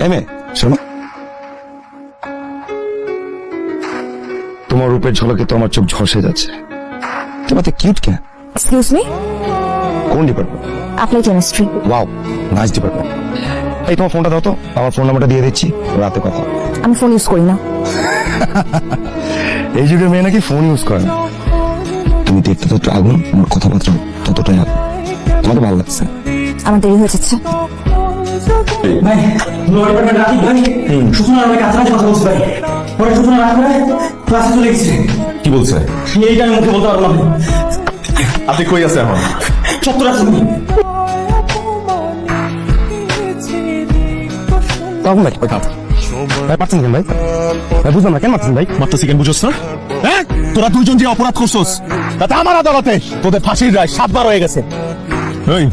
MA শোনো, তোমার রূপের ঝলকে তো আমার চোখ ঝলসে যাচ্ছে। তোমার তো কিউট কেন? এক্সকিউজ মি, কোন department? Apply chemistry. Wow, nice department. এই তোমার ফোনটা দাও তো, আমার ফোন নাম্বারটা দিয়ে দিচ্ছি, রাতে কথা। আমি ফোন ইউজ করি না। এই যুগের মেয়ে নাকি ফোন ইউজ করে না। তুমি দেখতে তত আগুন, আমার কথাবার্তা ততটাই আগুন। তোমাকে ভালো লাগছে? আমার দেরি হয়ে যাচ্ছে। ভাই ডিপার্টমেন্ট রাখি ভাই সুখনা আমাকে কাছাকাছি কথা বলছে ভাই। পরে সুখনা রাখবে ক্লাসে চলে গেছে। কি বলছে? এইটা আমি মুখে বলতে পারবো না। আপনি কই আছে এখন? চত্বর আসুন। তখন ভাই ওই ভাই পাচ্ছেন কেন ভাই? ভাই বুঝলাম না কেন পাচ্ছেন ভাই? মাত্র সেকেন্ড বুঝোস না? হ্যাঁ, তোরা দুইজন যে অপরাধ করছস তাতে আমার আদালতে তোদের ফাঁসির রায় 7 বার হয়ে গেছে। এই